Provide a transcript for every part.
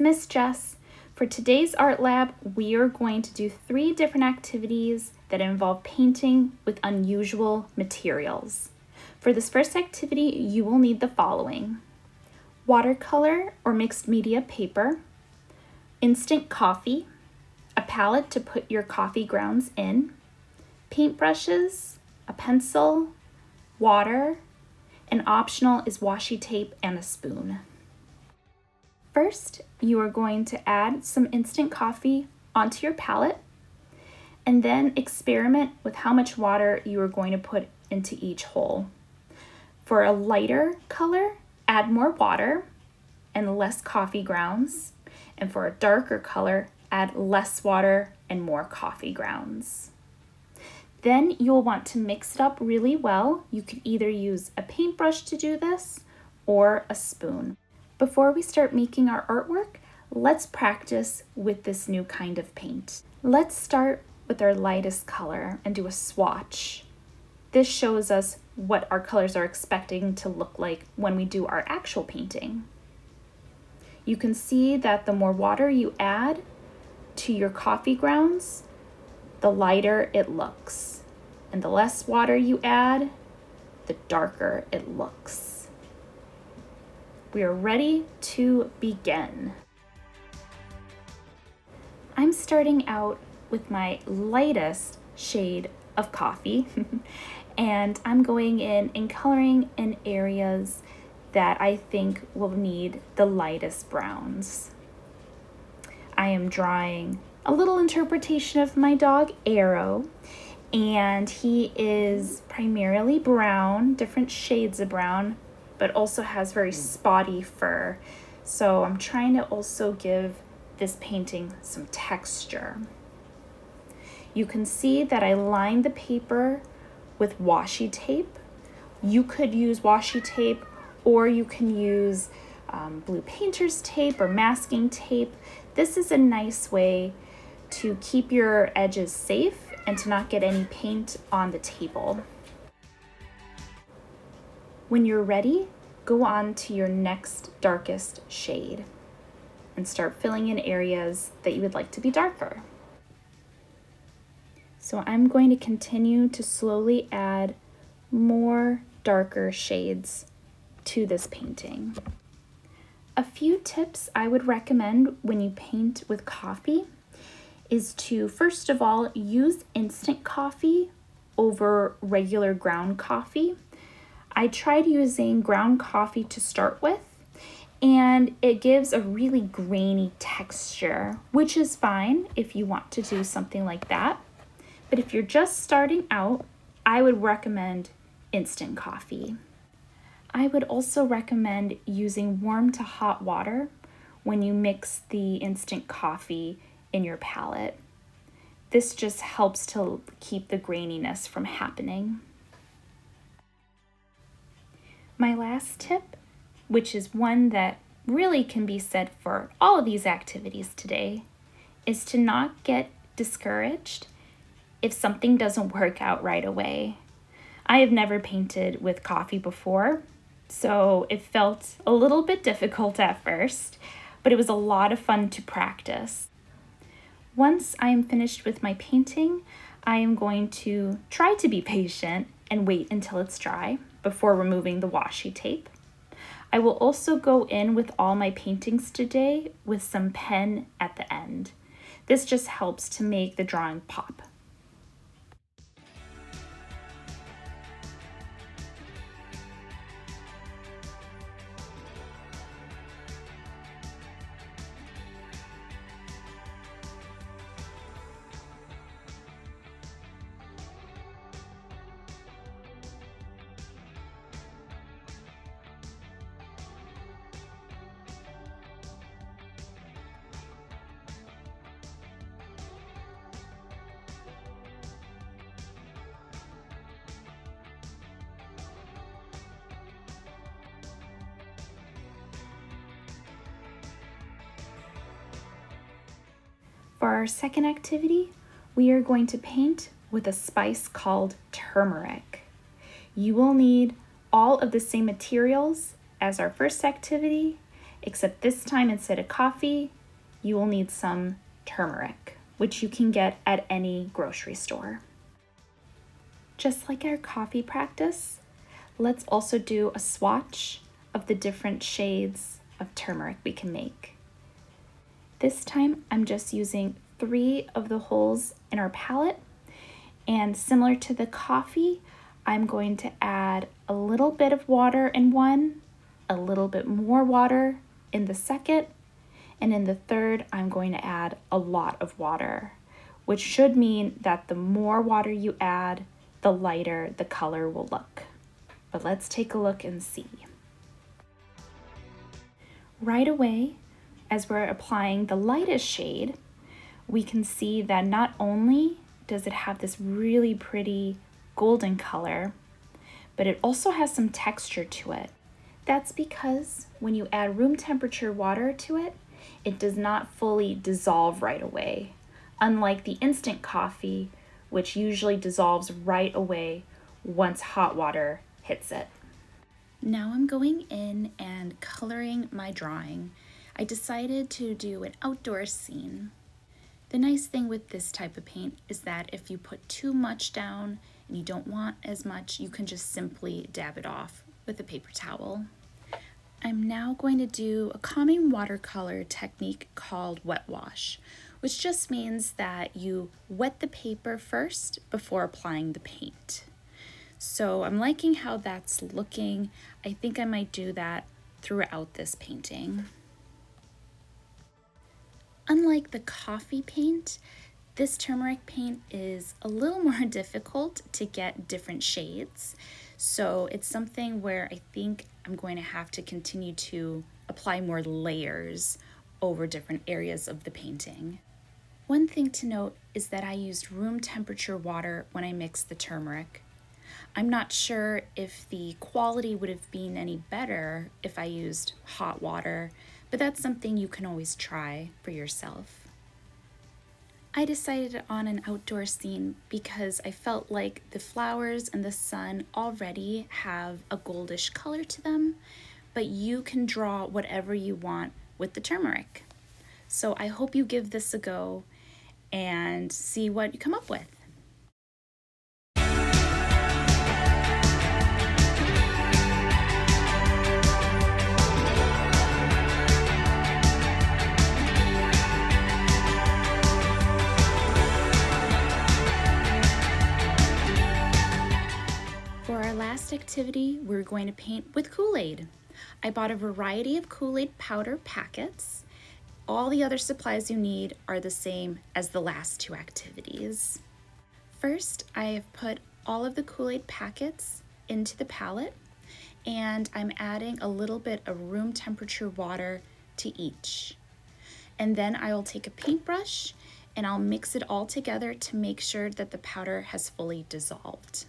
is Miss Jess. For today's art lab, we are going to do 3 different activities that involve painting with unusual materials. For this first activity, you will need the following: watercolor or mixed media paper, instant coffee, a palette to put your coffee grounds in, paintbrushes, a pencil, water, and optional is washi tape and a spoon. First, you are going to add some instant coffee onto your palette and then experiment with how much water you are going to put into each hole. For a lighter color, add more water and less coffee grounds, and for a darker color, add less water and more coffee grounds. Then you'll want to mix it up really well. You could either use a paintbrush to do this or a spoon. Before we start making our artwork, let's practice with this new kind of paint. Let's start with our lightest color and do a swatch. This shows us what our colors are expecting to look like when we do our actual painting. You can see that the more water you add to your coffee grounds, the lighter it looks. And the less water you add, the darker it looks. We are ready to begin. I'm starting out with my lightest shade of coffee and I'm going in and coloring in areas that I think will need the lightest browns. I am drawing a little interpretation of my dog Arrow, and he is primarily brown, different shades of brown, but also has very spotty fur. So I'm trying to also give this painting some texture. You can see that I lined the paper with washi tape. You could use washi tape, or you can use blue painter's tape or masking tape. This is a nice way to keep your edges safe and to not get any paint on the table. When you're ready, go on to your next darkest shade and start filling in areas that you would like to be darker. So I'm going to continue to slowly add more darker shades to this painting. A few tips I would recommend when you paint with coffee is to, first of all, use instant coffee over regular ground coffee. I tried using ground coffee to start with, and it gives a really grainy texture, which is fine if you want to do something like that. But if you're just starting out, I would recommend instant coffee. I would also recommend using warm to hot water when you mix the instant coffee in your palette. This just helps to keep the graininess from happening. My last tip, which is one that really can be said for all of these activities today, is to not get discouraged if something doesn't work out right away. I have never painted with coffee before, so it felt a little bit difficult at first, but it was a lot of fun to practice. Once I am finished with my painting, I am going to try to be patient and wait until it's dry before removing the washi tape. I will also go in with all my paintings today with some pen at the end. This just helps to make the drawing pop. For our second activity, we are going to paint with a spice called turmeric. You will need all of the same materials as our first activity except this time instead of coffee, you will need some turmeric, which you can get at any grocery store. Just like our coffee practice, let's also do a swatch of the different shades of turmeric we can make. This time I'm just using 3 of the holes in our palette, and similar to the coffee, I'm going to add a little bit of water in one, a little bit more water in the second, and in the third I'm going to add a lot of water, which should mean that the more water you add, the lighter the color will look. But let's take a look and see. Right away, as we're applying the lightest shade, we can see that not only does it have this really pretty golden color, but it also has some texture to it. That's because when you add room temperature water to it, it does not fully dissolve right away, unlike the instant coffee, which usually dissolves right away once hot water hits it. Now I'm going in and coloring my drawing. I decided to do an outdoor scene. The nice thing with this type of paint is that if you put too much down and you don't want as much, you can just simply dab it off with a paper towel. I'm now going to do a common watercolor technique called wet wash, which just means that you wet the paper first before applying the paint. So I'm liking how that's looking. I think I might do that throughout this painting. Unlike the coffee paint, this turmeric paint is a little more difficult to get different shades. So it's something where I think I'm going to have to continue to apply more layers over different areas of the painting. One thing to note is that I used room temperature water when I mixed the turmeric. I'm not sure if the quality would have been any better if I used hot water, but that's something you can always try for yourself. I decided on an outdoor scene because I felt like the flowers and the sun already have a goldish color to them, but you can draw whatever you want with the turmeric. So I hope you give this a go and see what you come up with. For our last activity, we're going to paint with Kool-Aid. I bought a variety of Kool-Aid powder packets. All the other supplies you need are the same as the last 2 activities. First, I have put all of the Kool-Aid packets into the palette, and I'm adding a little bit of room temperature water to each. And then I will take a paintbrush and I'll mix it all together to make sure that the powder has fully dissolved.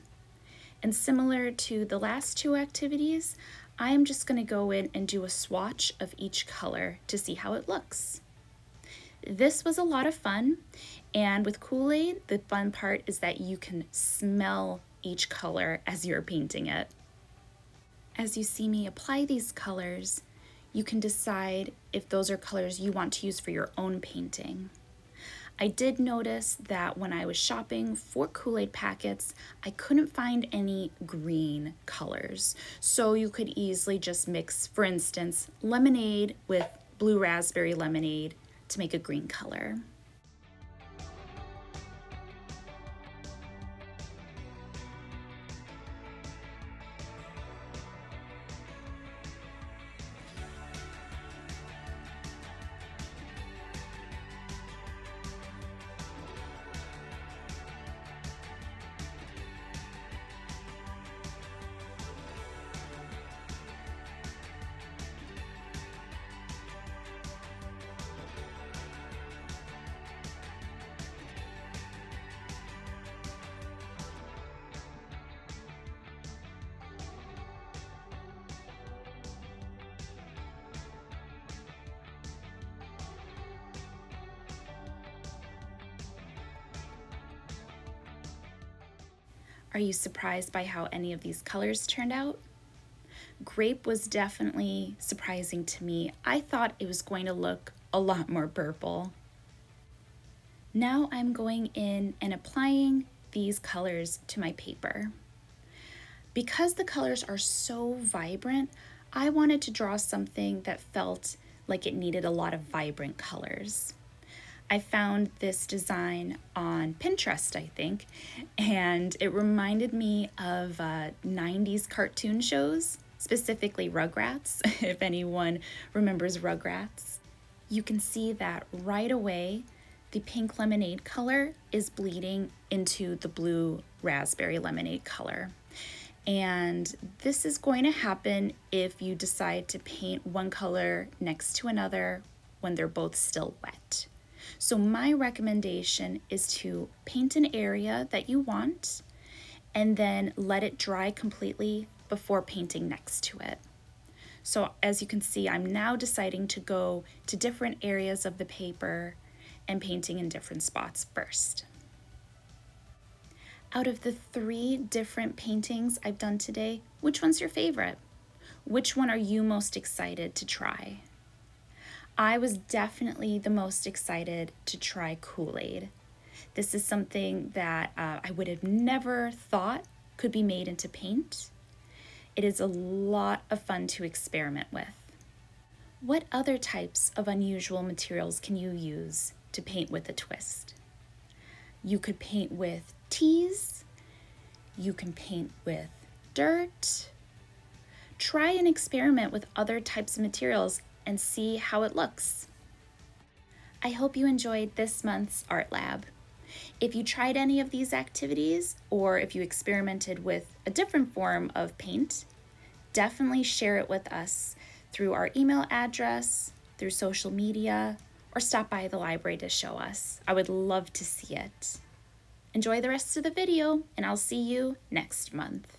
And similar to the last 2 activities, I am just going to go in and do a swatch of each color to see how it looks. This was a lot of fun, and with Kool-Aid, the fun part is that you can smell each color as you're painting it. As you see me apply these colors, you can decide if those are colors you want to use for your own painting. I did notice that when I was shopping for Kool-Aid packets, I couldn't find any green colors. So you could easily just mix, for instance, lemonade with blue raspberry lemonade to make a green color. Are you surprised by how any of these colors turned out? Grape was definitely surprising to me. I thought it was going to look a lot more purple. Now I'm going in and applying these colors to my paper. Because the colors are so vibrant, I wanted to draw something that felt like it needed a lot of vibrant colors. I found this design on Pinterest, I think, and it reminded me of 90s cartoon shows, specifically Rugrats, if anyone remembers Rugrats. You can see that right away the pink lemonade color is bleeding into the blue raspberry lemonade color. And this is going to happen if you decide to paint one color next to another when they're both still wet. So my recommendation is to paint an area that you want and then let it dry completely before painting next to it. So as you can see, I'm now deciding to go to different areas of the paper and painting in different spots first. Out of the 3 different paintings I've done today, which one's your favorite? Which one are you most excited to try? I was definitely the most excited to try Kool-Aid. This is something that I would have never thought could be made into paint. It is a lot of fun to experiment with. What other types of unusual materials can you use to paint with a twist? You could paint with teas. You can paint with dirt. Try and experiment with other types of materials and see how it looks. I hope you enjoyed this month's art lab. If you tried any of these activities, or if you experimented with a different form of paint, definitely share it with us through our email address, through social media, or stop by the library to show us. I would love to see it. Enjoy the rest of the video, and I'll see you next month.